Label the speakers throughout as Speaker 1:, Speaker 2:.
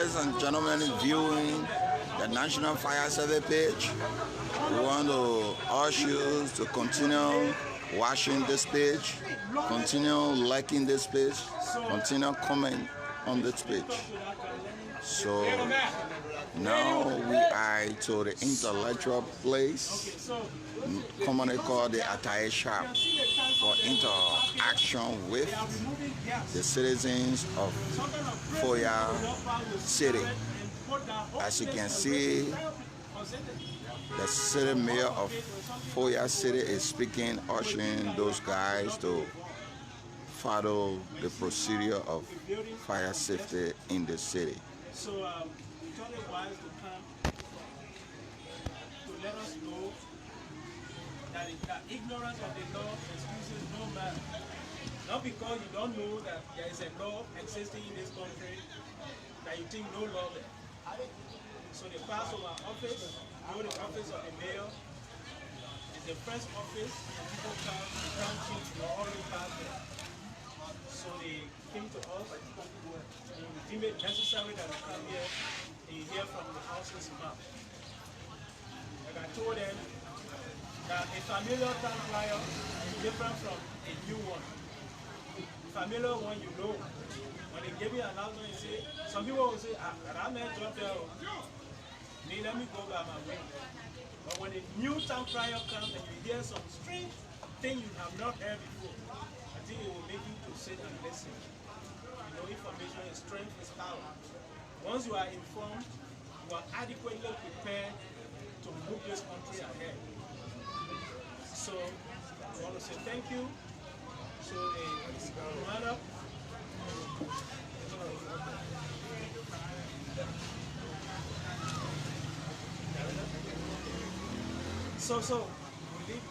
Speaker 1: ladies and gentlemen viewing the National Fire Service page, we want to urge you to continue watching this page, continue liking this page, continue comment on this page. So now we are to the intellectual place, commonly called the attire shop, for interaction with the citizens of FOYA City. As you can see, the city mayor of FOYA City is speaking, urging those guys to follow the procedure of fire safety in the city.
Speaker 2: So it's always wise to come to let us know that ignorance of the law excuses no man. Not because you don't know that there is a law existing in this country that you think no law there. So they pass over our office, go to the office of the mayor. It's the first office, and people come, the town chief, you already pass there. So they came to us, and we deemed it necessary that we come here and hear from the house's mouth. Like I told them, that a familiar town crier is different from a new one. The familiar one, you know, when they give you an announcement, you say, some people will say, I'm not job there. Let me go by my way. But when a new town crier comes and you hear some strange thing you have not heard before, I think it will make you to sit and listen. You know, information is strength, is power. Once you are informed, you are adequately prepared to move this country ahead. So, I want to say thank you. So, man up. So, we leave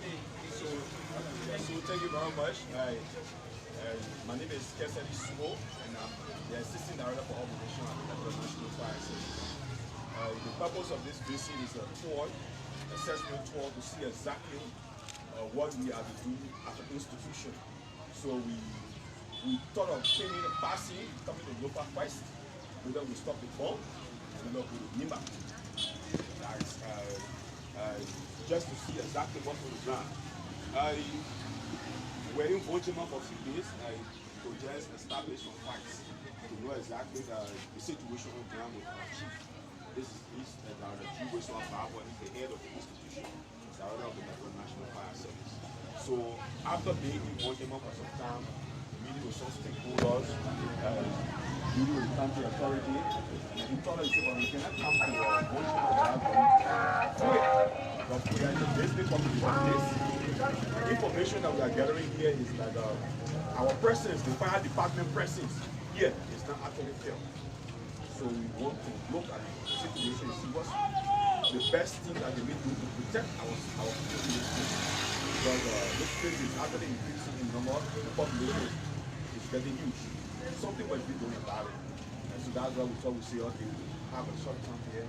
Speaker 3: So thank you very much. My name is Kesedi Sumo, and I'm the Assistant Director for Operation at the Liberia National Fire Service. The purpose of this visit is a tour, assessment tour, to see exactly what we are doing as an institution. So we thought of training a passing, coming to local first, and then we stop the bomb, and then we Nima. Just to see exactly what was done. We're in Vojima for a few days to just establish some facts, to know exactly the situation on ground with our chief. This is the chief is the head of the institution, the director of the Liberia National Fire Service. So after being in Vojima for some time, meeting with some stakeholders, meeting with the country authority, and he told us, well, we cannot come to Vojima without going to but we are basically coming from this. The information that we are gathering here is that our presence, the fire department presence here, is not actually fair. So we want to look at the situation and see what's the best thing that they may do to protect our people. Because this place is actually increasing in number, the population is getting huge. Something must be doing about it. And so that's why we thought we say, okay, we have a short time here.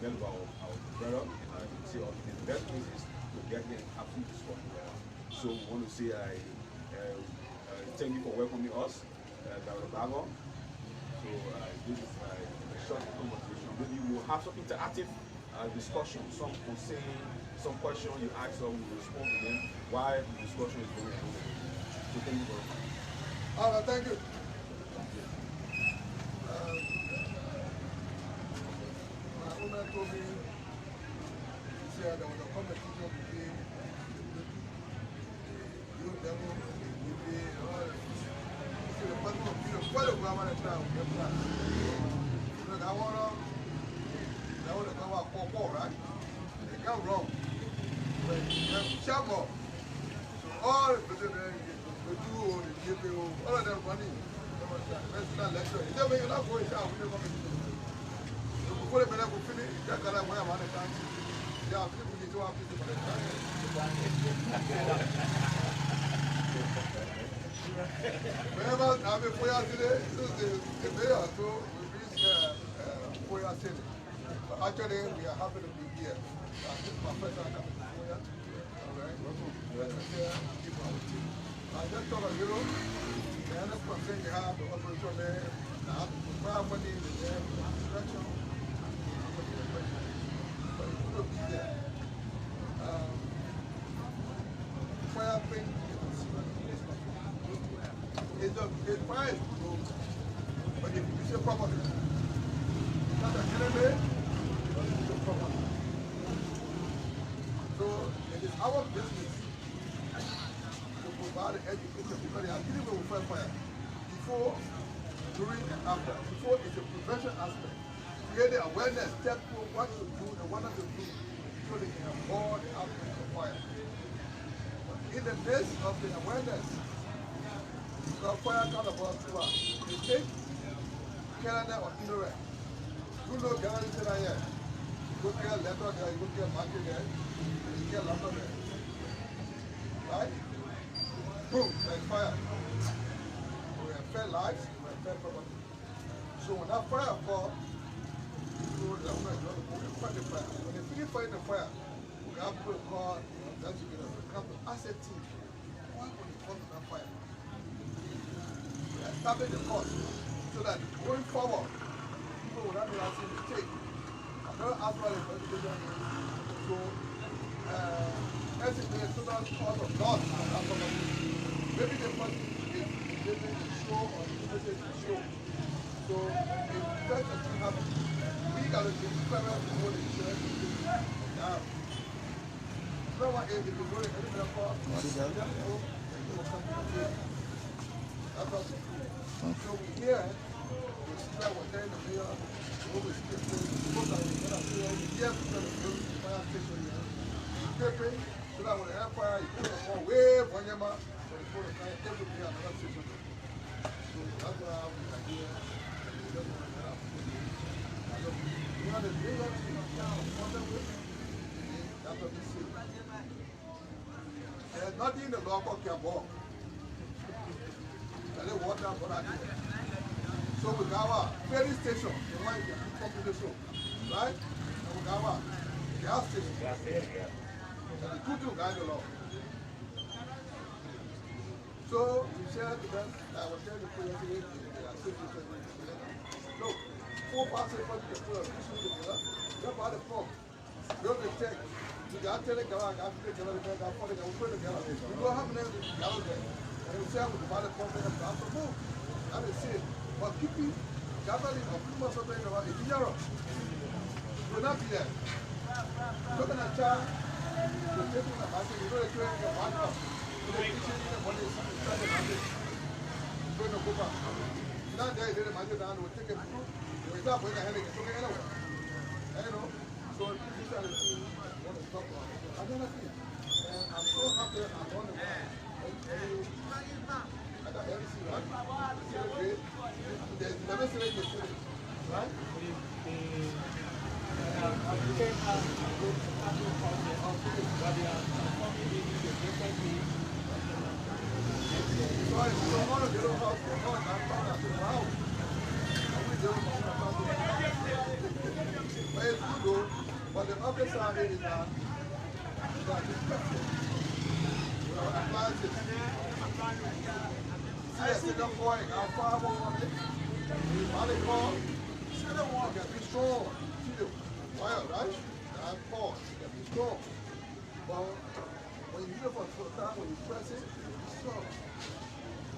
Speaker 3: Develop our brother, and say, okay, the best place is to get here and have food discussion. So we want to say, thank you for welcoming us, Dr. Bago. So this is a short conversation. Maybe we will have some interactive discussion, some saying, some question you ask, so we will respond to them while the discussion is going on. So thank you very much.
Speaker 4: All right, thank you. Told me there was a competition between the youth level and the UPA and all that. So the person of the quite a grammar and time we have that. So I want to come out for right? They can't wrong. But Chamo, so all the two, the GPO, all of them money. That's not lecture. They may not go out with the competition. Before the people finish, that's why I'm on the time. There are people who have to for the time. Whenever I'm in FOYA today, the mayor so we reach FOYA City. But actually, we are happy to be here. This is my first time coming to FOYA. All right. Let's keep our team. I just talk a little. Then And that's what I'm saying, you have the operation there, the fire money is there, the construction, but it could be there. Fire thing is the fire is good, but if you say properly, it's not an enemy, it's a property. So it is our business to provide the education because they are dealing with fire before, during, and after. Before it's a prevention aspect. Create the awareness, step through what to do and what not to do so they can avoid the outbreak of fire. But in the midst of the awareness, because fire comes about two hours. You take Canada or ignorant. You know Canada is here. You go get a letter there, you go get a market there, you get a lumber there. Right? Boom, like fire. We have fair lives, we have fair property. So when that fire falls, you know, that's why you fight the fire. When they finish fighting the fire, we have people to call that you get a come to asset team. Why would they come to that fire? We establish the cost so that going forward, people will not be asking to take. Another aspect of education is to estimate the total cost of loss on that property. Maybe the person is using the show or using the show. So if such a thing happens, we got to be clever before the insurance is down. No one is if you go to any other cost, you will come to the table. That's all. So we hear it, we spread what they're in the mayor, we always skip things, we look at it, and I feel like, yes, we're going to build the fire station here. Stripping, so that when the air fire, you put it on wave on your mouth, so you put the fire every day on another station. So that's what I have the idea. You know, the big one is down on the way, that's what we see. There's nothing in the law called Cabo. They water for that. So we got our ferry station, the one you can come to the show, right? And we got our gas station. And the two guide the law. So we share the best. I was sharing the prayer today. They are safety together. Look, 4 passes for the prayer. Together. Jump out the pump. Build the check. You got to tell the girl, I got to tell the girl, I got to put the girl. We don't have any gallows there. And we say, I'm going to buy the pump and I'm to move. That is it. But keeping gathering of people something about a year. Will not be there. Looking at child, you're taking a basket, you know the train, you're one up. You're teaching the money, you're trying to handle it. You're going to go back. Now there, you didn't imagine that, we'll take it through. We'll start putting a headache, it's okay anyway. You know? So these are the things I want to talk about. Another thing, and I'm so happy I'm on the way. I got everything, right? Celebrate. There's never celebrate your city, right? So if you want to get a house, you're not going to the house. But it's good though, but the other side is that you are respectful. You know, appliances. See a second point, our father on it. The body call, you can be strong. See the fire, right? And pause, you can be strong. But when you do it for the first time, when you press it, it's strong.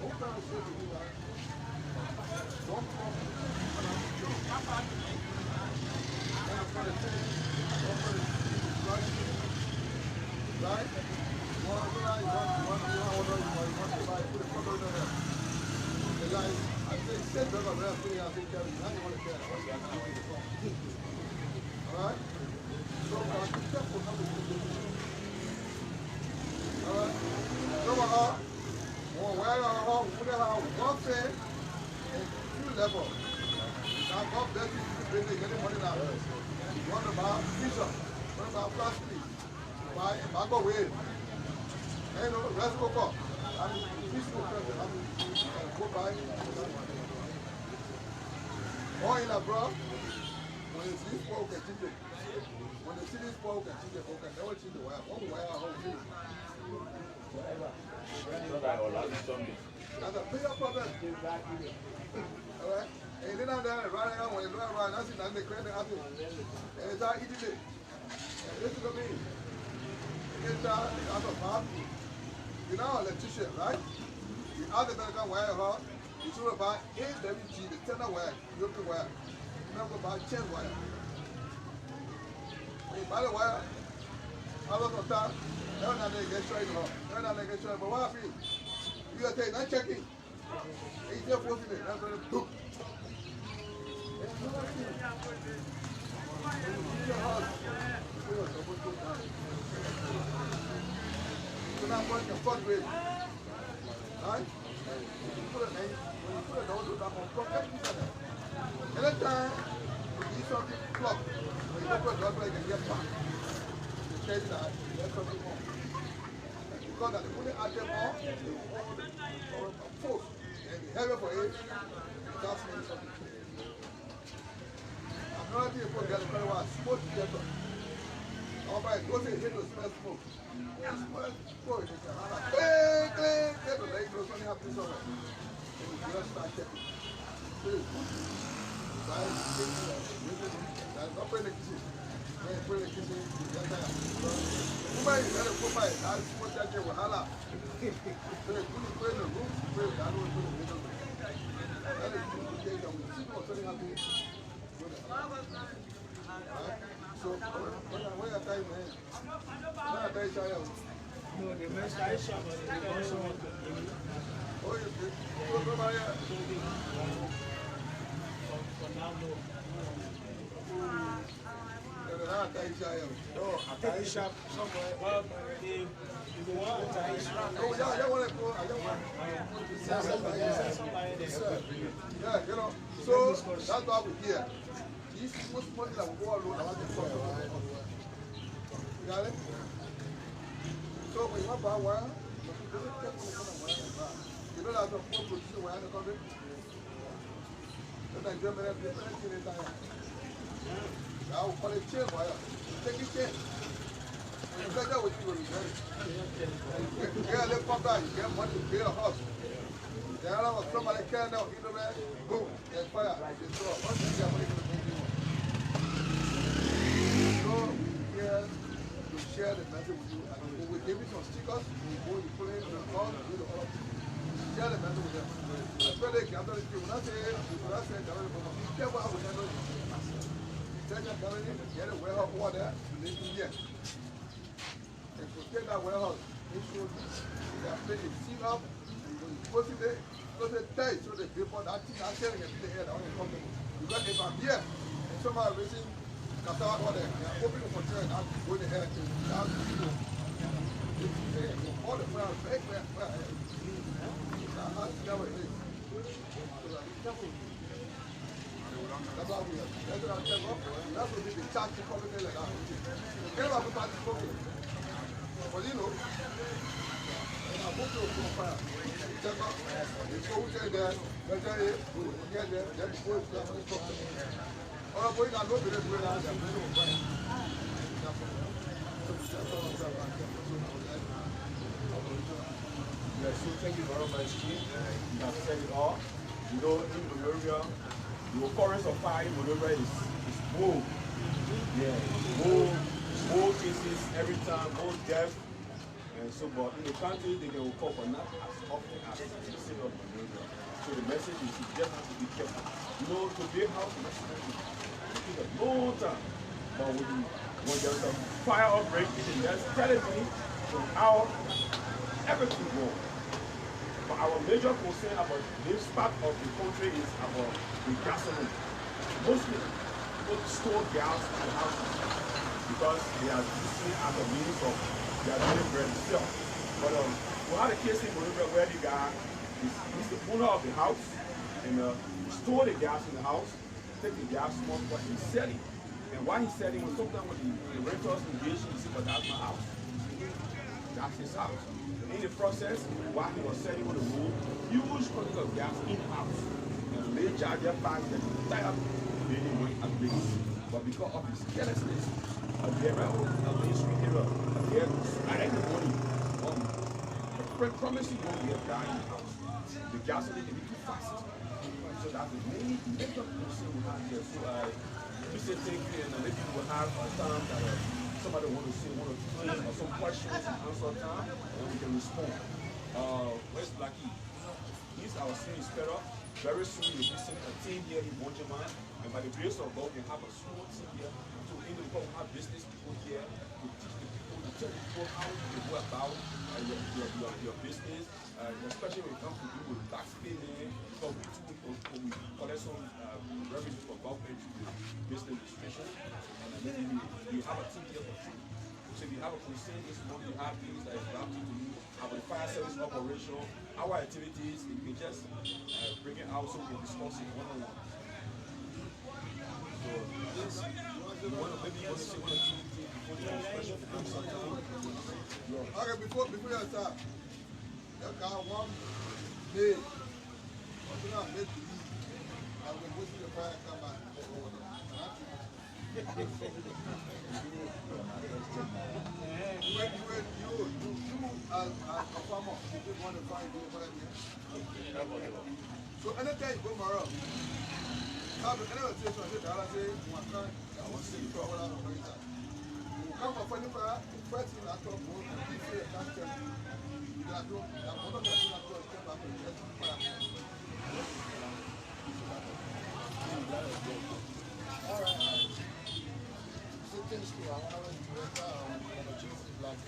Speaker 4: Don't try to say to you, right? Don't fall. Right? Alright? So be careful how to do this. Alright? So one thing and two levels. Now God bless you, you getting money now. One about visa, one about plastic, buy a bag of weight. You know, let's go up. I'm peaceful person. I'm go buy. Oh, in a bro, when you see this folk, can change it. When you see this folk, can change it. Folk can never change the wire. One wire, how That's a bigger problem. Alright? And then I'm there running around when you run around, that's it, and they create the other. And it's all easy. And this is what I mean. It's out of power. You know, electrician, right? The other American wire, it's all about AWG, the tenor wire, European wire. Remember about chain wire. When you buy the wire, all of the time, every now and then get straight off. Every now and then get straight, but what happens? You got to take that checking. And you just forcing it. That's what it's do. So now what you fuck with, right? When you put a nose back on fuck everything. Anytime you do something plug, when you don't put a dog like a get back, you change that, that's something more. Because that they put it out there more, or force, and the heavier for it, that's means something. I'm not here for the other kind of smoke together. All right, go say hit the smell smoke. Smell smoke. Clean, clean, get the leg goes when you have this on it. And you just start checking. So it's good. That's not pretty kitchen. When you put in the kitchen, you get that. Somebody better put my house, put that there with Hala. So it's good to put in the room, put it down, put it in the middle. That is good to take them. See what's turning out here. So, where are you, man? Where are you?
Speaker 2: No, the men's shop, but they also want to give you.
Speaker 4: Oh, you did? Go by here.
Speaker 2: For now, no.
Speaker 4: Oh,
Speaker 2: A tie shop somewhere. Well, if you want a tie shop,
Speaker 4: oh, yeah, I want to go. I don't want
Speaker 2: somebody
Speaker 4: to. Yeah, you know. So, that's why we're here. These most money that will go alone, I want to talk about it. You got it? So, when you want to buy wire, you know that's a poor producer wire in the country? So, then Germany has different things in time. I will call it chain wire. Take it chain. When you get that with you, you will get it. You get a little pump out, you get money to pay a house. Then I have somebody carrying out, you know, man, boom, and fire. It's all. Once you get money, you will pay you. So, here to share the message with you. And we will give you some stickers. We will put it in the phone, do the all. Share the message with them. Especially if you have to do it. When I say, be careful how we handle it. Take that gallery, get a warehouse water, and live in here. And to take that warehouse, make sure that place is sealed up, and you post it there, close it tight so the people that thing are selling it in the air that only come to me. Because if I'm here, and somebody raising cassava water, they are opening for trade, I'll go in the air to that people. All the fire back where I am. That's never it is. So that's why we are. That's what I'm telling you. That's what we be charging public like that. You can't have a party public. But you know, I put you on fire. Check out. You go there, better here, we get there, then before it's done, it's public. All the boys are not going to do it out there.
Speaker 3: Yes, so thank you very much, Chief. You have said it all. You know, in Liberia, the occurrence of fire in Liberia is more. Yeah, more cases every time, more death. And so, but in the country, they can occur for not as often as in the city of Liberia. So the message is you just have to be careful. You know, to build house in the city, it takes a long time. But when there's a fire outbreak, there's territory from how everything goes. But our major concern about this part of the country is about the gasoline. Mostly, people store gas in the houses because they are using it as a means of their daily bread itself. But we had a case in Bolivia where the guy is the owner of the house and store the gas in the house, take the gas smoke, but he's selling. And while he's selling, sometimes when the renters engage, he says, but that's my house. That's his house. In the process, while he was selling on the road, huge quantity of gas in-house. And they charge their back the entire building went ablaze. But because of his carelessness, the mainstream area, they had to spend the money on promising what we have done in the house. The gasoline is too fast. So that's the main major concern we have here. So we say thank you, and maybe we will have a time that somebody want to say one or two things or some questions and answer time, and then we can respond. Where's Blackie? He's our senior inspector. Very soon you'll be seeing a team here in Bonjaman, and by the grace of God, we have a small team here. So in the we have business people here to teach the people, to tell the people how to go about your business, especially when it comes to do with tax payment. So we collect some revenue for government to business registration, and then you have a team here for free. So if you have a concern this month, you have things that is happening to you, about the fire service operation, our activities, you can just bring it out so we can discuss it one-on-one. So yes, you want to maybe you want to say one or two things before the expression becomes something.
Speaker 4: Okay, before you start, you can one day, I'm going to make the lead. I will go to the fire and come back. You as a farmer, you just want to find you so anytime you go around, have another situation that I say, I want to see you for a while. You come up for the fire, first thing I talk about, if you can't tell you, you are doing, I'm not going to step up and get fire. All right. Things to our director opportunities like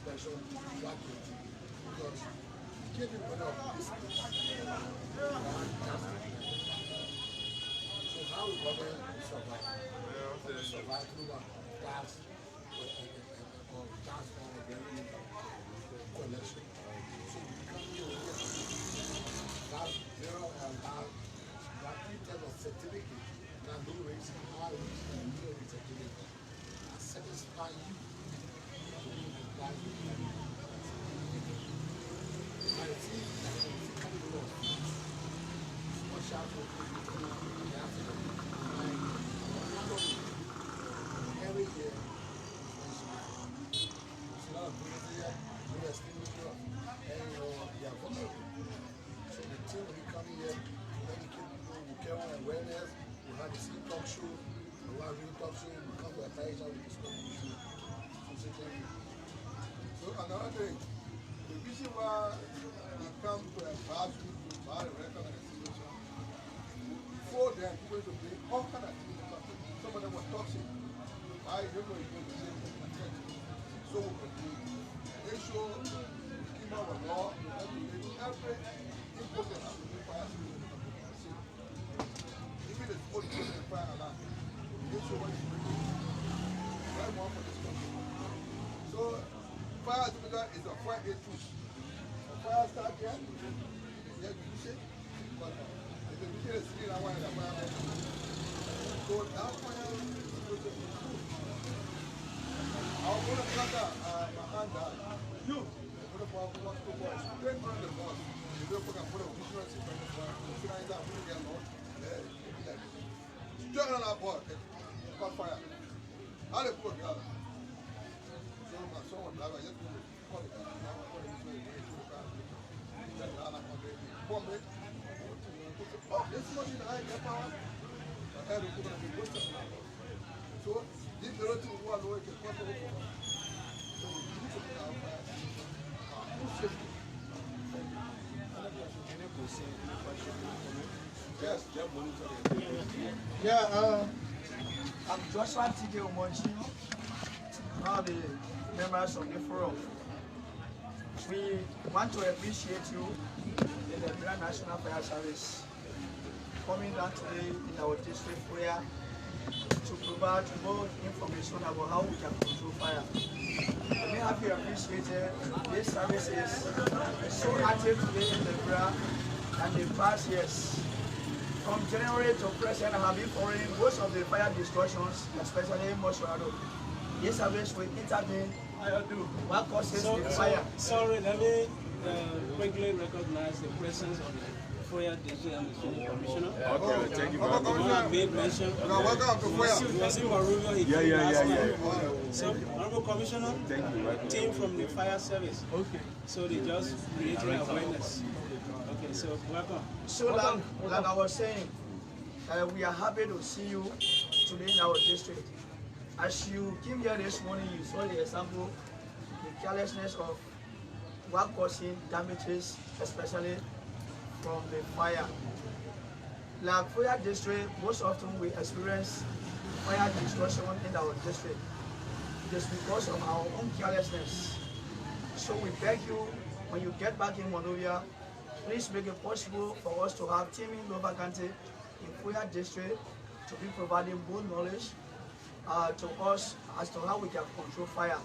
Speaker 4: special because giving one of this so how we going to survive? Survive through gas or gas collection. So we come here that zero and that detail of certificate now no raising high and no certificate satisfy you. Every year, so the team will be coming here to educate people, we carry on awareness, we have the same talk show, we have a talk show, we come to a page and we discuss the issue. So another thing, the reason why we come to a grassroots to buy a record and a situation, before then, people to bring all kinds of things. Some of them were toxic. I don't know if you're going to say so we can do it. They show came out with law, every important has to be fire service. Even the supposed to be fire alarm. They show what you bring. Right one for this country. So fire service is a fire aid tool. The fire start here, yeah, you see, but if you see the screen, I want to fire. So that fire is supposed to be cool. I'm going to cut my hand down. You, put up our boss to boys. Then on the boss. You don't put a visual in front of us. You find out who get lost. Straight on our board. Caught fire. How they put it together? So my son was like, I just call it. Oh, this is what you like, your power. I had to put on the poster. So, this little thing was always a couple of them. So, we need to be out there. Yes,
Speaker 5: yeah, I'm Joshua T.K. Omonchi, one of the members of the forum. We want to appreciate you, the Liberia National Fire Service, coming down today in our district where to provide more information about how we can control fire. We have to appreciate this service is so active today in Liberia and the past years. From January to present, I have been following most of the fire destructions, especially in Moshuado. This service will intervene what causes the fire.
Speaker 2: Sorry, let me quickly recognize the presence of the FOYA District Administration Commissioner.
Speaker 3: Okay, thank you very much.
Speaker 2: Made mention.
Speaker 4: Welcome to FOYA.
Speaker 2: So, Honorable Commissioner,
Speaker 3: Thank you.
Speaker 2: team from the fire service. Okay. So they just creating awareness. Okay, so welcome.
Speaker 5: So like I was saying, we are happy to see you today in our district. As you came here this morning, you saw the example, the carelessness of what causing damages, especially from the fire. Like FOYA district, most often we experience fire destruction in our district. It is because of our own carelessness. So we beg you, when you get back in Monrovia, please make it possible for us to have team in Nova County in FOYA district to be providing more knowledge to us as to how we can control fire.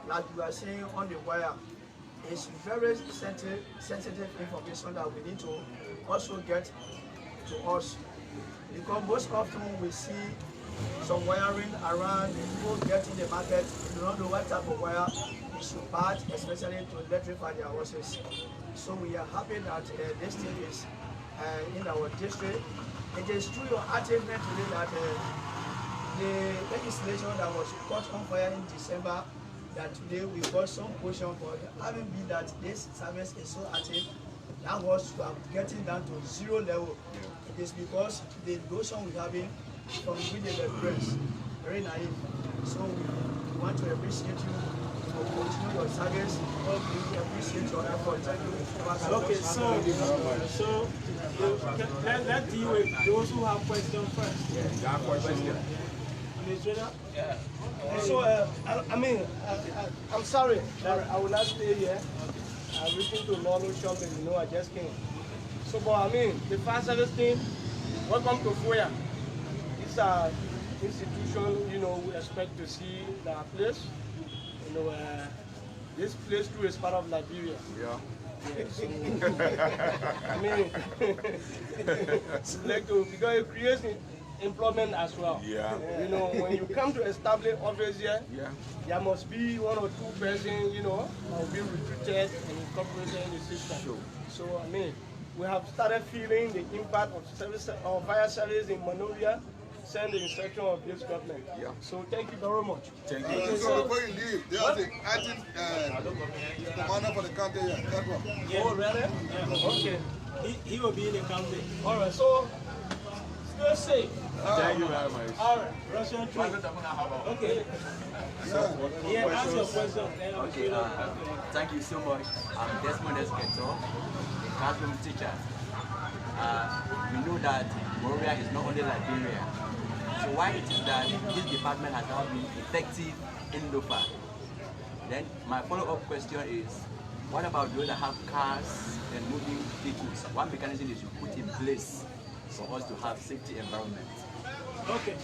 Speaker 5: Like you are saying on the wire, it's very sensitive information that we need to also get to us. Because most often we see some wiring around, people get in the market, you don't know what type of wire is bad, especially to electrify their houses. So we are happy that this thing is in our district. It is through your achievement today that the legislation that was caught on fire in December, that today we got some portion, but having been that this service is so active, that was getting down to 0 level. It is because the notion we having from within the press, very naive. So we want to appreciate you for continuing your service. We appreciate your effort. Thank you.
Speaker 2: Okay, so let's deal with those who have questions first.
Speaker 3: Got questions?
Speaker 2: Administrator?
Speaker 6: Yeah. So, I'm sorry that I will not stay here. I'm reaching to Lolo shopping, I just came. So, but the fire service team, welcome to FOYA. It's an institution, we expect to see the place. This place too is part of Liberia.
Speaker 3: Yeah.
Speaker 6: Yeah, so, because it creates employment as well.
Speaker 3: Yeah.
Speaker 6: When you come to establish office here,
Speaker 3: Yeah.
Speaker 6: there must be 1 or 2 persons, that will be recruited and incorporated in the system.
Speaker 3: Sure.
Speaker 6: So, we have started feeling the impact of fire service in Monrovia, send the instruction of this government.
Speaker 3: Yeah.
Speaker 6: So, thank you very much.
Speaker 3: Thank you.
Speaker 4: So before you leave, there's the acting commander for the county here. That one.
Speaker 2: Yeah.
Speaker 6: Oh, really?
Speaker 2: Yeah.
Speaker 6: Okay.
Speaker 2: He will be in the county.
Speaker 6: All right. So, stay safe.
Speaker 3: Thank you very much.
Speaker 6: All right.
Speaker 2: Russian troops. Okay.
Speaker 3: Yeah,
Speaker 2: Ask your question.
Speaker 7: Okay, thank you so much. I'm Desmond Esketo, a classroom teacher. We know that Monrovia is not only Liberia. So why it is that this department has not been effective in Lofa? Then my follow-up question is, what about those that have cars and moving vehicles? What mechanism they should put in place for us to have safety environment?
Speaker 2: Okay.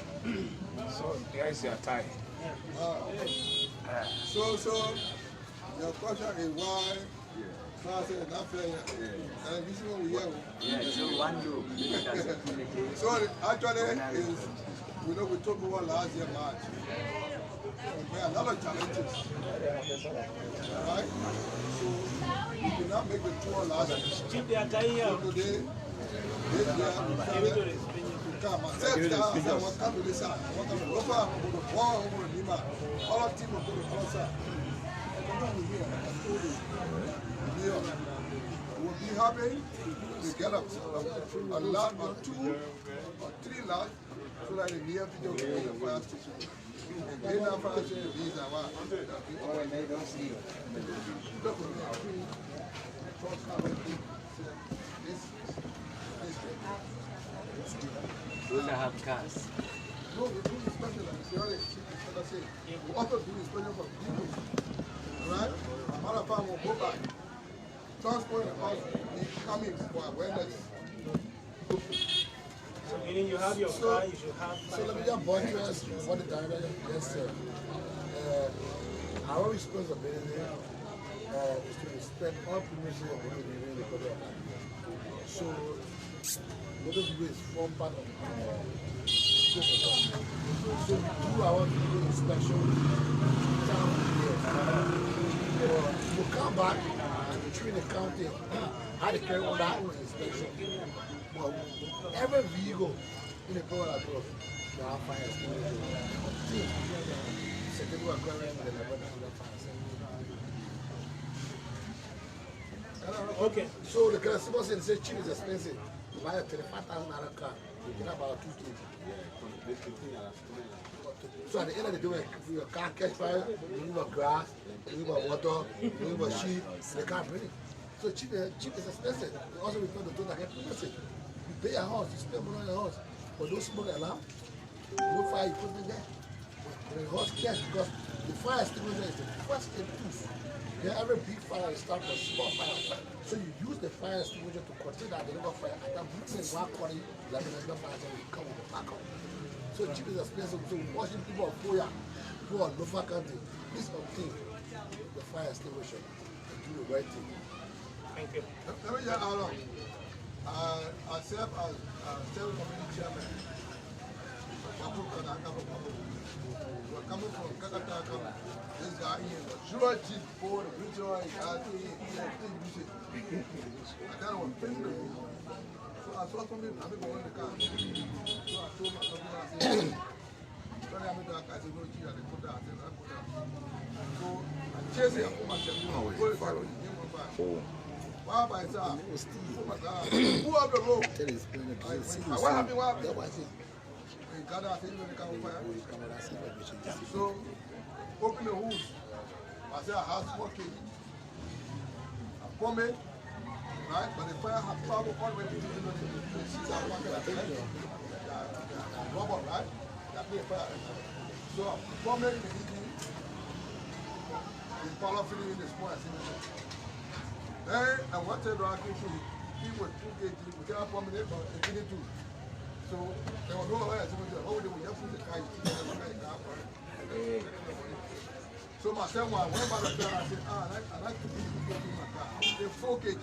Speaker 3: So there is your time.
Speaker 4: So your question is why fire service not fair here? And this is what we hear.
Speaker 7: Yeah, so one loop.
Speaker 4: So actually is we took over last year March. We had a lot of challenges. Right? So we did not make the tour last year.
Speaker 2: Keep their tie here.
Speaker 4: So today, this year, we started to come. I said, I want to come to this side. I want to go over to the wall, over to Lima. All our team will go to the outside. And come over here. I told you. We'll be happy to get a lot or 2 or 3 lots so that in the near future we can the fire station. They not fire station, these are what? They don't see it. Look at me.
Speaker 7: Those that have cars.
Speaker 4: No, we do inspection like the say. We also do inspection for people. Right? Matter of fact, we'll go back. Transport and us be coming for awareness.
Speaker 2: So Meaning you have your car, you should have
Speaker 4: So let me just buttress what the director just said. Our responsibility is to respect all premises of the Republic of Nigeria. So motor vehicle is one part of the scope of government. So we do our vehicle inspection down here. You come back and train the county how to carry on that inspection. But every vehicle in the power of God, you have fire extinguisher. Second one, going with the Liberia National Fire Service.
Speaker 2: Okay.
Speaker 4: So the customer say cheap is expensive. You buy a $35,000 car, you get about 2 kg. So at the end of the day, when your car catch fire, you need more grass, you need more water, you need more sheep, they can't bring it. So cheap is expensive. You also refer to those that get permission. You pay your house, you spend money on your house. But those smoke alarm, no fire, you put them there. When the house catch, because the fire extinguisher is the first aid tools. Yeah, every big fire starts with small fire. So you use the fire extinguisher to contain that deliver fire. And then mixing one quarter, like the fire will come with the backup. So cheap is expensive. So watching people of FOYA, people of Lofa County, please obtain the fire extinguisher and do the right thing.
Speaker 2: Thank you.
Speaker 4: Let me just add on. I serve as State Community Chairman. We're coming from Kakataka. This guy here was sure cheap for the bridge or I can't So I saw something, I'm going to the car. So I told my company, I said, sorry, I'm going to go to the put that. So I chased him for myself. Why by that? Who have the rope? What happened? So, open the hood. I said, I have small cage. I come in, right? But the fire has traveled all the way to the rubber, right? That made fire. So, I come in the evening, the power filling in the small. Then, I wanted to argue to he was 2 kg, we cannot come in but it didn't do. So, there was no way I said, oh, they would just put the kite. So, my son, when I went by the car, I said, I like to be 2 kg in my car. They're 4 kg.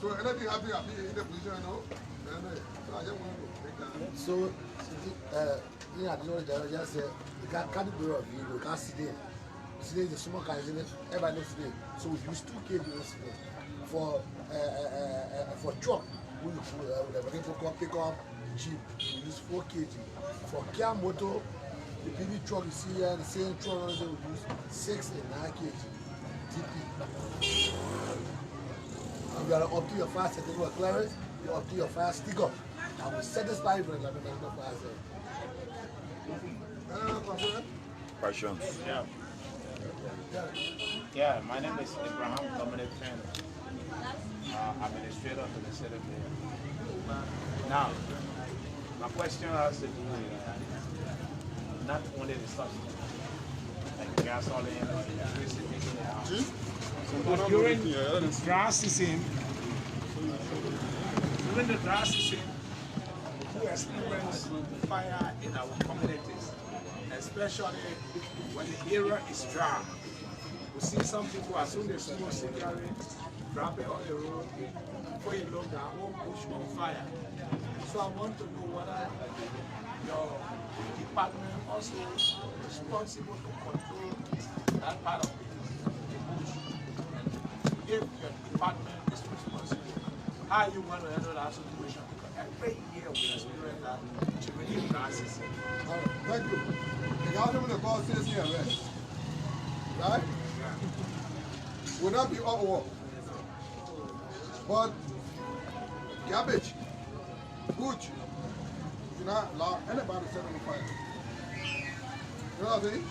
Speaker 4: So, anything happens, I'll be in the position, you know. So, I just want to take that. So, I don't know what I just said. You can't do it, you can't sit there. Today the small car is in it, everybody knows today. So we use 2 kg today. For truck, we pick up Jeep, we use 4 kg. For car motor, the baby truck you see here, the same truck we use 6 and 9 kg. TP. And you are up to your fire certificate of clearance, you're up to your fire sticker. And we satisfy you for the National Fire Service.
Speaker 1: Questions?
Speaker 8: Yeah, my name is Abraham Dominic Fen, administrator to the city mayor. Now, my question has to do with not only the substance, like gasoline or electricity in the house, but during dry season, we experience fire in our communities, especially when the area is dry. We see some people, as soon as they smoke cigarettes, drop it on the road, before you look, their whole bush on fire. So I want to know whether your department also is responsible to control that part of the bush. And if your department is responsible, how are you going to handle that situation? Because every year we experience that during the dry season.
Speaker 4: Thank you. The government of God says here, right? Will not be all war. But garbage, butch, do not allow anybody to set on fire. You know what I'm saying?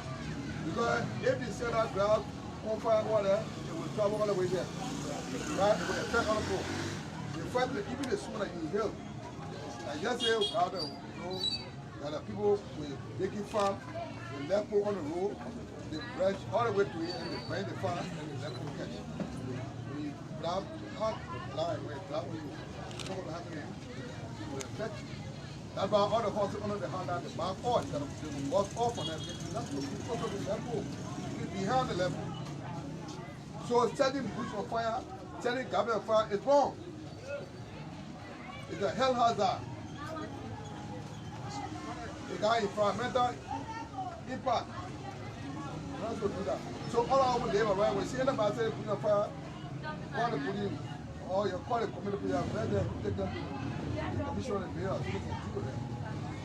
Speaker 4: Because if they set that ground on fire water, it will travel all the way there. Right? It will affect other people. In fact, even the sooner you heal, I just say, you know, there are people with making farm, they left on the road, they brush all the way to it, and they bring the farm, and they left on catch. We grab hot line, we grab you. What's going to happen here? will affect you. That's why all the horses under the hand the back off instead of they will bust off on them. That's what you go to the level. Behind the level. So setting bush on fire, setting garbage on fire is wrong. It's a hell hazard. It got environmental impact. We're not supposed to do that. So all our neighbors, right, when see anybody say put on fire, call the police, or you call the community, you have them, take them to the commission and mayor, so they can deal with them.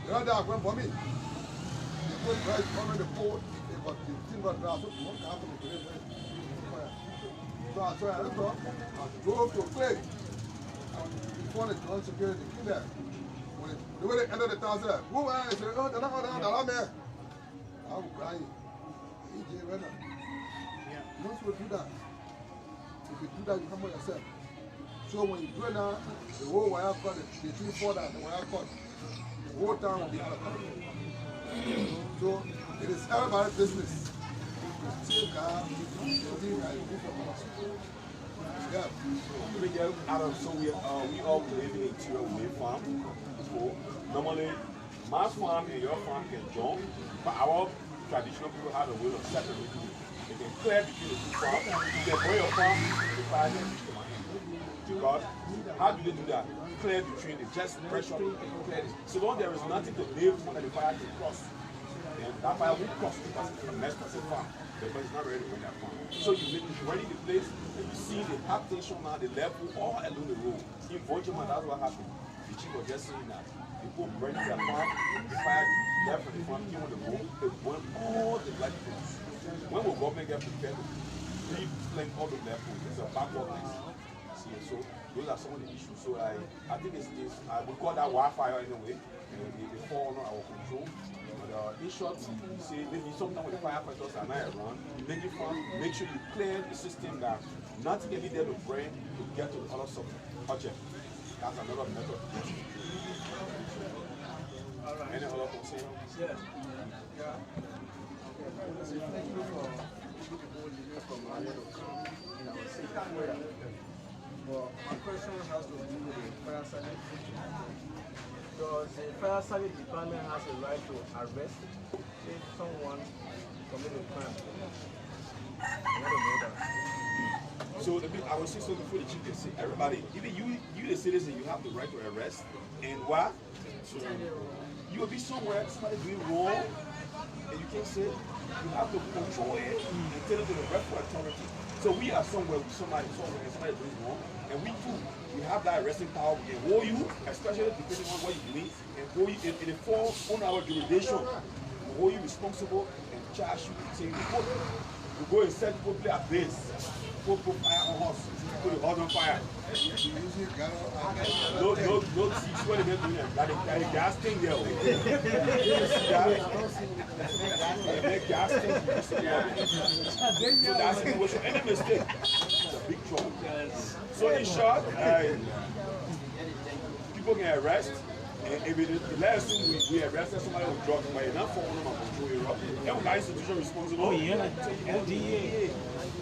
Speaker 4: The other day I went for me. They put rice on the pole, they got the thing got down, so one can't come to the fire. So I drove to a place. Before they joined security, in there. When the way they entered the town, said, who are you? Said, oh, they're not there. I was crying. EJ Renner. You're not supposed to do that. If you do that, you come on yourself. So when you do it now, the whole wire cut, the tree fall down, the wire cut, the whole town will be out of control. So it is everybody's business. Take care, yeah.
Speaker 3: So we all live in interior wind farm. So normally my farm and your farm can join, but our traditional people have a way of separating it. They can clear between the two farms. You can bring your farm to 5 years. Because how do they do that? Clear between it, just pressure and clear it. So long there is nothing to live under the fire to cross. And that fire will cross because it's a next person farm. Because it's not ready to run that farm. So you ready the place and you see the habitation now, the level all along the road. In Vojima, that's what happened. The chief was just saying that. People burning their farm, the fire left from the farm, came on the road, they burn all the black things. When will government get prepared to replant all the levels? It's a backwardness. So those are some of the issues. So I think it's we call that wildfire anyway, and they fall under our control. But in short, you say maybe sometime when the firefighters are not around, make sure you clear the system that nothing can be there to burn to get to the other subject. That's another method.
Speaker 5: All right.
Speaker 3: Any other concern?
Speaker 5: Yeah.
Speaker 6: Thank you for living from our city. Well, my question has to do with the fire service. Because the fire service department has a right to arrest if someone commits a crime. I want to know that.
Speaker 3: So I will say so before the chief can say, everybody, even you the citizen, you have the right to arrest. And why? So you will be somewhere, somebody doing wrong, and you can't say, you have to control it and tell it to the referee authority. So we are somewhere with somebody doing wrong, and we have that arresting power. We can hold you, especially depending on what you doing, and hold you, and it falls on our jurisdiction. We hold you responsible and charge you, say you go and set people play a base, put fire on us, put the house on fire. No, see what they're doing. That the gas thing there. Gas thing. So that's the situation. Any mistake, it's a big trouble. So in short, people can arrest. And if the last thing we arrested somebody with drugs, but you're not following them and controlling them, every institution responsible. Oh yeah, FDA.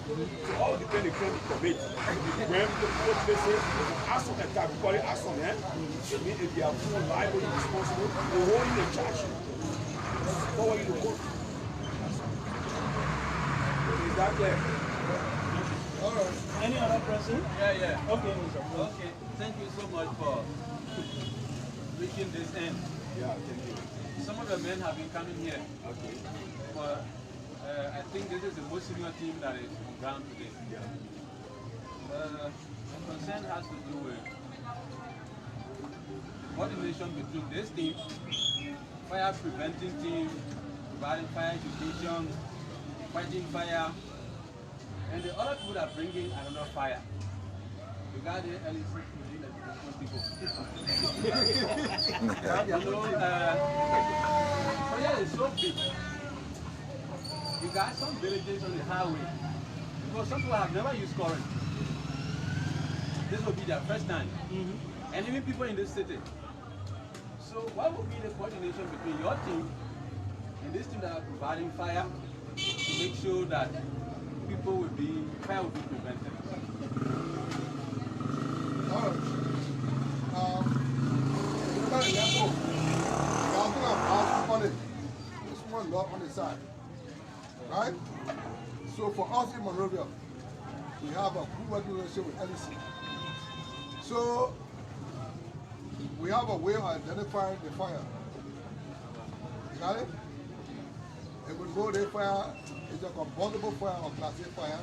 Speaker 3: So all depends on the crime they commit. When the court places, ask on attack, we call it ask on them. It means if they are full liable and responsible, they hold you in charge. Forward you to court. Is that clear?
Speaker 2: Alright. Any other person?
Speaker 9: Yeah.
Speaker 2: Okay,
Speaker 9: okay. Thank you so much for reaching this end.
Speaker 3: Yeah, thank you.
Speaker 9: Some of the men have been coming here.
Speaker 3: Okay.
Speaker 9: But I think this is the most senior team that is on ground today.
Speaker 3: Yeah.
Speaker 9: The concern has to do with coordination between this team, fire preventing team, providing fire education, fighting fire, and the other people that are bringing another fire. Regarding LEC, people. Fire is so big. You got some villages on the highway because some people have never used current. This will be their first time. And even people in this city. So what would be the coordination between your team and this team that are providing fire to make sure that fire will be prevented?
Speaker 4: side. Right? So for us in Monrovia, we have a good working relationship with LEC. So we have a way of identifying the fire. You got it? If we know the fire is a combustible fire or class A fire,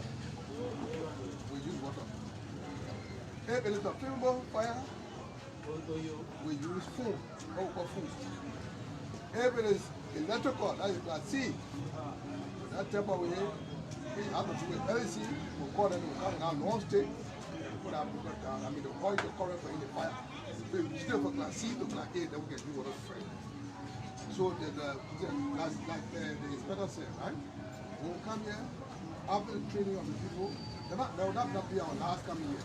Speaker 4: we use water. If it is a flammable fire, we use foam, what we call foam. If it is electrical, that is class C, that type of way, we have to do with LEC, we call them, we come in our non-state, put our, the oil to current for any fire. We still for class C to class A, then we can do water frame. So like the inspector said, right? We'll come here, after the training of the people, they will not be our last coming here.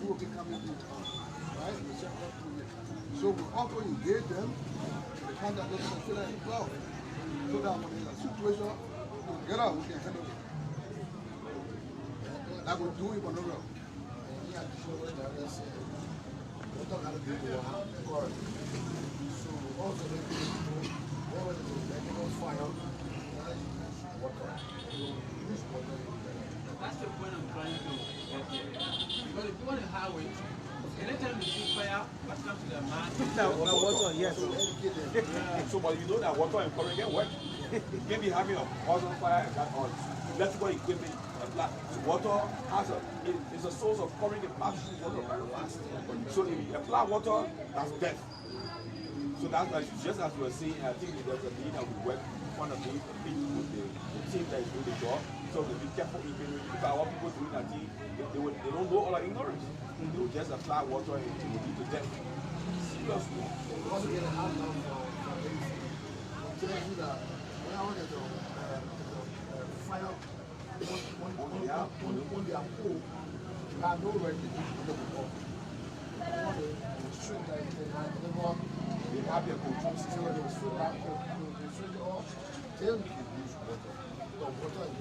Speaker 4: We will be coming in town, right? We check that through here. So we also engage them, the contact us and fill in the cloud. So that when there's a situation, together we can handle it. Like we do in Monrovia. So also the people, whenever there is fire, use water.
Speaker 9: That's the point I'm trying to get here. Because if you want to highway, anytime you see fire, what comes to the mind?
Speaker 6: Water, yes.
Speaker 3: So, but you know that water and current can work. Maybe having a house on fire and that on electrical equipment. Water has is a source of current that passes water very fast. So if you apply water, that's death. So that's like, just as you were saying, I think there's a need that we work one of the team that is doing the job. So we be careful because what people doing that thing, they don't know all our ignorance. They will just apply water and it will lead to death. Seriously.
Speaker 4: We also get a hard now from telling you that when there's a fire on their pole, you have no right to do it. They have their control system where they will switch back to the switch off, tell them to use water. The water is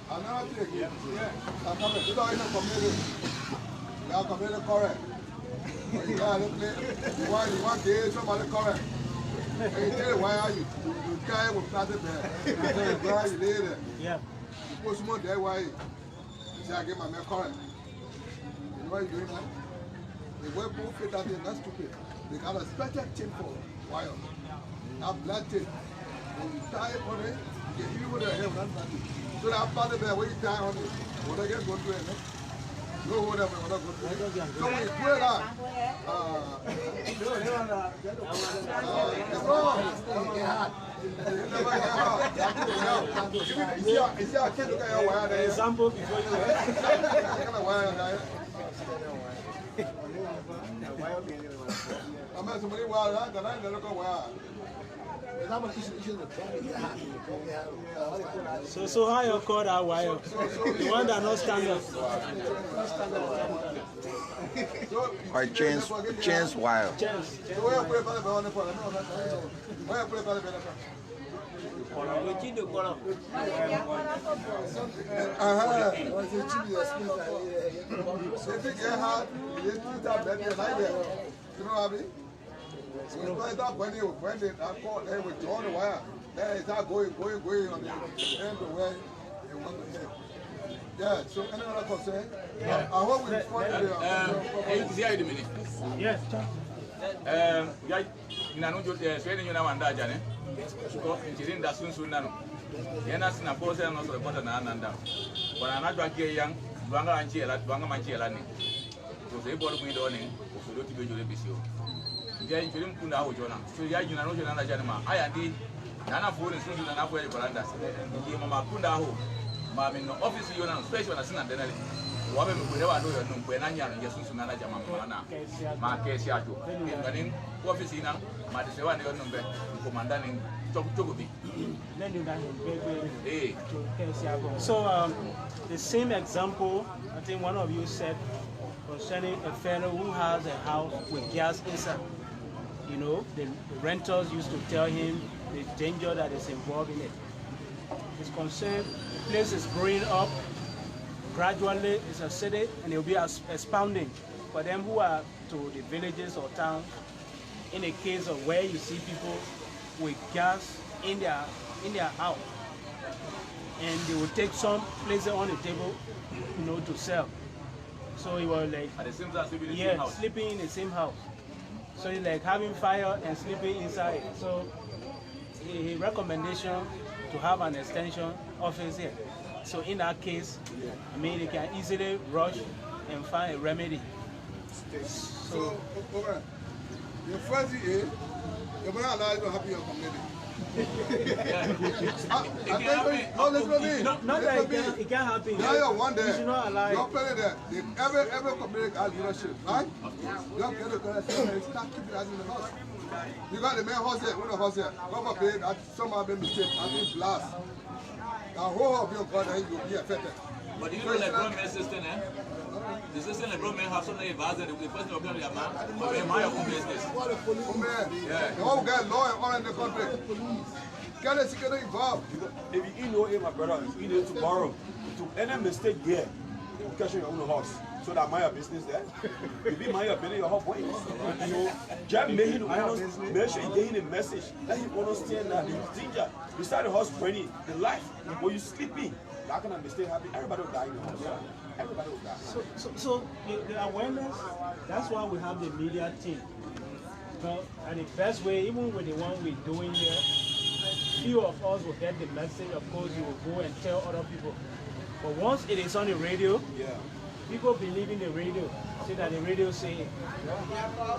Speaker 4: another thing again, you don't even community. You are community correct. You got to play, you want to get somebody correct. And you tell why are you carry with plastic bag. You tell why you lay there.
Speaker 6: Yeah.
Speaker 4: You put some more there, why? You say, I get my man correct. You know why you're doing that? The way people fit that in, that's stupid. They got a special tip for wire. That black tip. When you tie it on it, you get you with the hair, that's nothing. So that part of that, when you tie on it, what I get go to it, no whatever, what I go to it. So when you put it out, it's hard. You never get hard. You see, I can't look at your wire there.
Speaker 6: Example before you
Speaker 4: I got a wire there. I'm not somebody wild, I don't know why.
Speaker 6: So how you call that wire? The one that not standard.
Speaker 1: Or chains wire.
Speaker 6: Chains.
Speaker 4: So where put it on the phone? Where put it on the phone? If you get hard, you treat that better like that. You know what I mean? So it's not when they call, they will draw the wire. Then it's not going on the end of where they want to hit. Yeah, so any other concern? Yeah. I hope we respond to the
Speaker 6: Yes.
Speaker 10: Ina no jote swede nyuna wanda jane ko ntirin da sunsun nano yana sina pose no so report na ananda wana na dwa ke yang duanga manchi ela ni so se bor ku do ni so do tibe jole bisio ndia ntirin kunda ho jona so ya nyuna no jona na jane ma aya di nana fo ni sunsun na fo ya kolanda ndi mama kunda ho ma mi no office yo na special na sina denale wabe mkwele wa do yo no mkwena nyano nje sunsun na jama mama ma kesi ajo nganin office ina ma de sewa ne yo nombe komandani choko bi
Speaker 6: So the same example I think one of you said concerning a fellow who has a house with gas inside. You know, the renters used to tell him the danger that is involved in it. He's concerned the place is growing up gradually, it's a city, and it will be expounding for them who are to the villages or towns. In a case of where you see people
Speaker 2: with gas in their house, and they will take some, place it on the table, you know, to sell. So it was like,
Speaker 10: At the same time, sleeping in the
Speaker 2: yeah,
Speaker 10: same house.
Speaker 2: sleeping in the same house. So it's like having fire and sleeping inside. So a recommendation to have an extension office here. So in that case, I mean, they can easily rush and find a remedy.
Speaker 4: So, okay. Your first year, you're going to allow you to happen in your community.
Speaker 2: Not that it can happen.
Speaker 4: Now you're one day.
Speaker 2: You should not allow
Speaker 4: You're
Speaker 2: it.
Speaker 4: playing there. Every community has leadership, right? You have to get the correct and start keeping that in the house. You got the main house here, one of us here. God forbid that some have been mistaken and been blast. The whole of your God and you'll be affected.
Speaker 10: But you know, like government system, eh? The system like government have something advised that the person will come to your man, but they mind your own business.
Speaker 4: Yeah. The whole guy law and order in the country. Get the security involved.
Speaker 3: If you know it, my brother, you need to borrow. To any mistake here, you catch your own house. So that mind your business there. You be mind your business, your whole point. So just make him understand, make sure you get him the message. Let him understand that the danger. You start the house burning, the life, when you sleeping, that kind of mistake happen. Everybody will die in the house. Everybody will die.
Speaker 2: So the awareness, that's why we have the media team. But and the best way, even with the one we're doing here, few of us will get the message. Of course, you will go and tell other people. But once it is on the radio, people believe in the radio, say that the radio say it.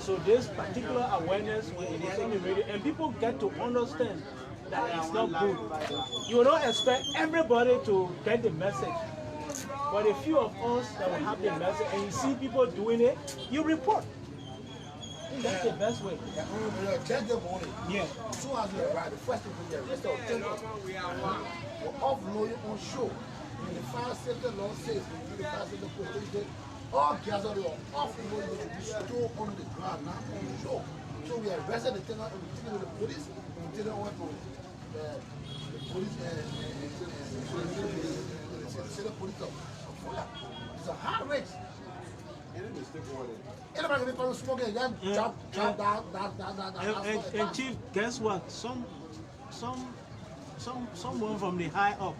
Speaker 2: So this particular awareness, when it is on the radio, and people get to understand that it's not good. You will not expect everybody to get the message. But a few of us that will have the message, and you see people doing it, you report. I think that's the best way.
Speaker 4: Check the morning.
Speaker 2: Yeah.
Speaker 4: As soon as you arrive, the first thing you get, we're offloading on show. When the fire safety law says, the fire safety protection, all gathered are offloaded to be stored on the ground, not on the show. So we arrested the tenant and we took it with the police, and we didn't want to the police the police of FOYA. It's a hard race. Anybody can be smoking and then jump down.
Speaker 2: And Chief, guess what? Someone from the high up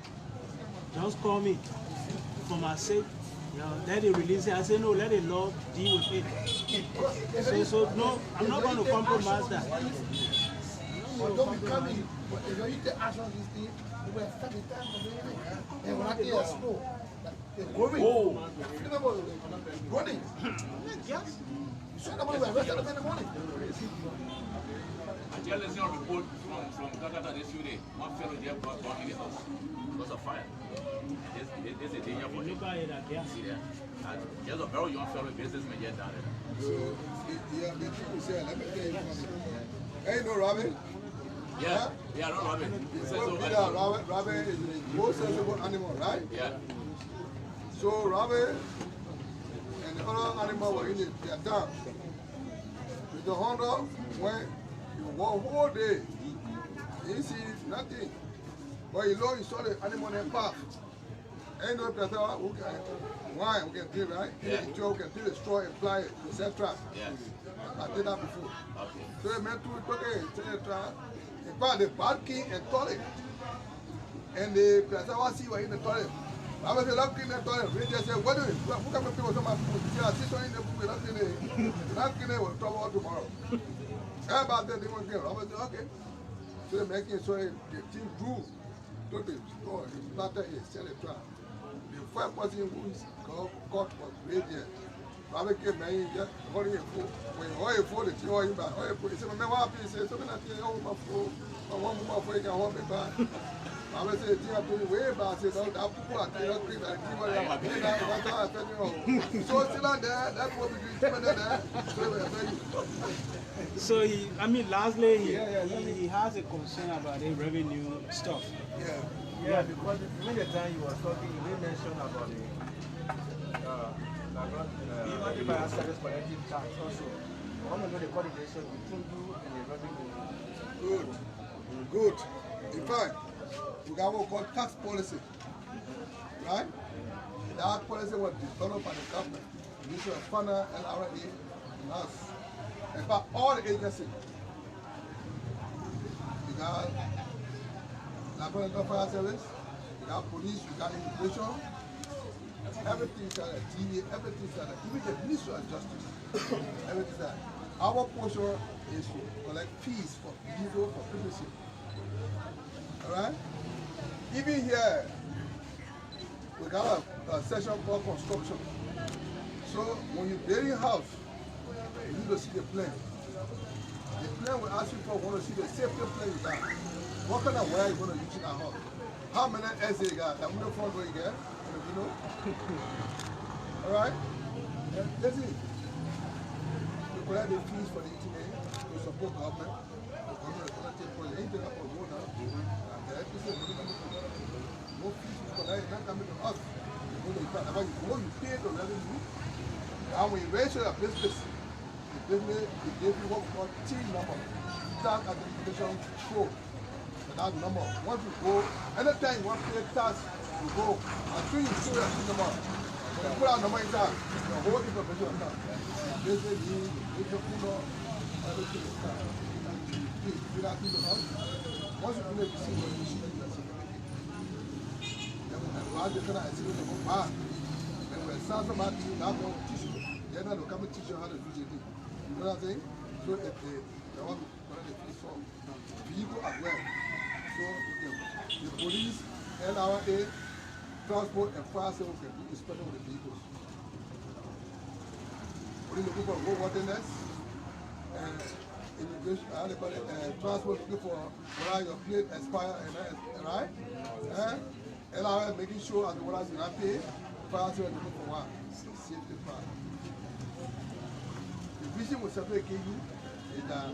Speaker 2: just called me for my sake. You know, let it release it. I said no, let the law deal with it. So no, I'm not going to compromise that.
Speaker 4: Don't be coming. If you take action on this thing, you will start the time of the and when I get a snow, they're going. Remember, running. Yes. So nobody will arrest them in the morning.
Speaker 10: I tell you, a report from Calcutta this few days. One fellow there got in his house because of fire. There's a danger for him. See there. Just a very young fellow businessman yet down there.
Speaker 4: So, yeah, the people say, let me tell you something. Hey, no, Robin.
Speaker 10: Yeah, no, Robin.
Speaker 4: Robin is the most sensible animal, right?
Speaker 10: Yeah.
Speaker 4: So Robin and the other animal were in their dam. With the hunter, when you walk whole day, he see nothing. But he saw the animal in the path. Ain't no person who can wine, who can drink, right?
Speaker 10: Yeah.
Speaker 4: The straw, can take the straw and fly it, to set trap.
Speaker 10: Yes.
Speaker 4: I did that before.
Speaker 10: Okay.
Speaker 4: So they meant to set a trap. In fact, the bad king and toilet. And the person was see in the toilet. I was a love clean the toilet. We just said, what do you? Who can people some food? See, I see someone in the book, love clean will trouble tomorrow. About that, they won't get. I was okay. So they're making sure the team grew to the store. He started a sell a trap. The first person who is caught was radiant. Rabbi came in, just holding a food. When you hold a food, it's your own back. He said, man, what happened? He said, something like that, oh, my food. I want more for you can hold me back. I said, the thing I told you way back. I said, that people are taking cream and keep on that's how I fed you. So still on there, that's what we do. Keep on there.
Speaker 2: So lastly, he has a concern about the revenue stuff.
Speaker 6: Yeah, because when the time you were talking, you did mention about the fire service collecting tax also. I want to know the coordination between you and the revenue.
Speaker 4: Good. In fact, we got what we call tax policy. Right? That policy was developed by the government. Ministry of Finance, LRA, and us. In fact, all the agencies. The got Liberia National Fire Service, you got police, you got immigration, everything's at a TV, everything's at a, even the Ministry of Justice, everything's at. Our portion is to collect fees for legal, for privacy. Alright? Even here, we got a section called construction. So when you build a house, you need to see the plan. The plan will ask you for, want to see the safety plan you got. What kind of wire you going to use in a house? How many SA you got? How many front door you get? You know? Alright? That's it. You collect the fees for the ETA to support government. The government is going to take for anything up on road now. And the FPC is going to no fees you collect, not coming to us. You pay the revenue. And when you register a business, they give you what we call T number, tax identification code. So that number. Once you go, anytime you want to pay tax, you go. Until you show your T number. When you put that number inside, the whole information is done. Business name, business number, everything is done. You do that in the house. Once you finish, you see what you see. Then when the large kind of accident go back, then when somebody that one teach you, they're not going to come and teach you how to do it. You know what I'm saying? So if they want to collect the fees from vehicle as well. So the police, LRA, transport and fire service can do inspection of the vehicles. Police looking for roadworthiness, and immigration, transport looking for whether your plate expire and right? LRA making sure that the whether you not pay, fire service looking for what? Safety part. The vision will separate you is that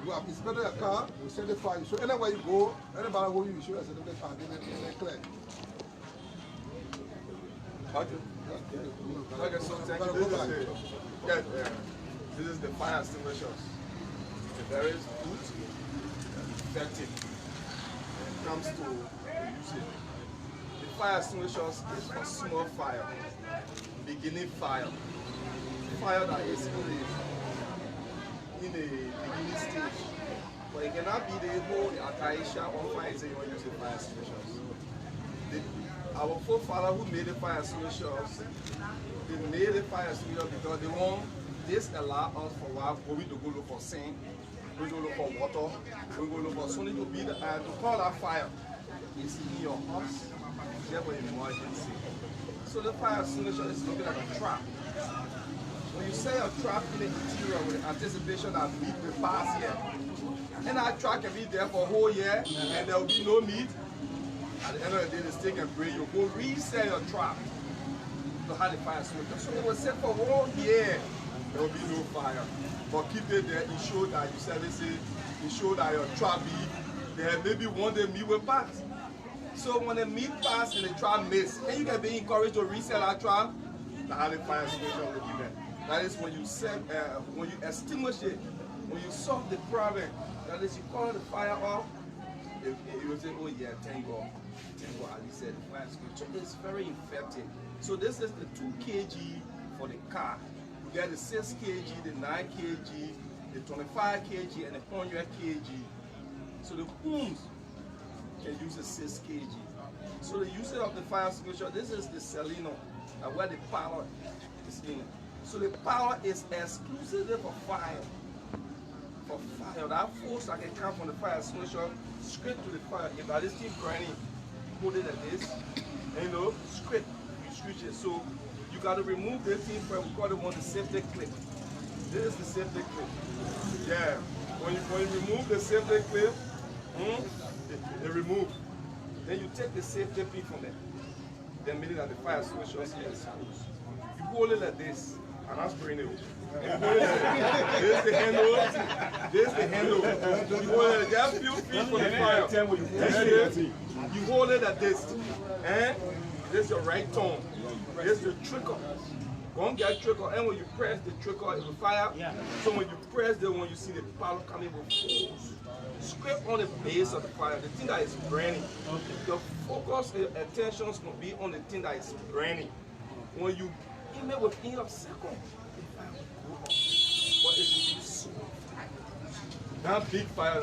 Speaker 4: you have inspected your car, you send it fire. So anywhere you go, anybody who you show a certificate car, they clear.
Speaker 3: Okay, so thank you. This is the fire extinguishers. It's very good, effective when it comes to usage. The fire extinguishers is for small fire, beginning fire, fire that is in the beginning stage. But it cannot be the whole Akaisha on fire say you want to use the fire extinguishers. Our forefather who made the fire extinguishers, they made the fire extinguishers because they want this allow us for a while going to go look for sand, we go look for water, we go look for something to be the to call that fire. It's in your house, therefore emergency. So the fire extinguisher is looking like a trap. When you say a trap in the interior with the anticipation that meat will pass here, and that trap can be there for a whole year and there will be no meat. At the end of the day, the stick and bring you go reset your trap to have the fire extinguisher. So it was set for 1 year, there will be no fire. But keep it there, it shows that you said this, it shows that your trap be there. Maybe one day meat will pass. So when the meat pass and the trap miss, and you can be encouraged to reset that trap, to have the fire extinguisher will be there. That is when you set, when you extinguish it, when you solve the problem. That is, you call the fire off. You will say, oh yeah, thank God. Thank God, Ali said, the fire extinguisher is very effective. So this is the 2 kg for the car. You get the 6 kg, the 9 kg, the 25 kg, and the 100 kg. So the homes can use the 6 kg. So the usage of the fire extinguisher, this is the Seleno, where the power is in. So the power is exclusively for fire. For fire, that force that can come from the fire extinguisher straight to the fire. If that is still burning, hold it like this, and you know, straight, you switch it. So you got to remove this thing from, we call it one the safety clip. This is the safety clip. Yeah, when you remove the safety clip, it removes. Then you take the safety pin from there. Then meaning that the fire extinguisher is closed. You hold it like this, and I'm spraying it. This is the handle. This is the handle. You hold it just a few feet from the fire. You hold it like this. And this is your right thumb. This is the trigger. Go and get trigger. And when you press the trigger, it will fire. So when you press the when you see the power coming with force. Scrape on the base of the fire, the thing that is burning. Your focus and attention is going to be on the thing that is burning. When you aim it within a second, but it should be so. That big fire,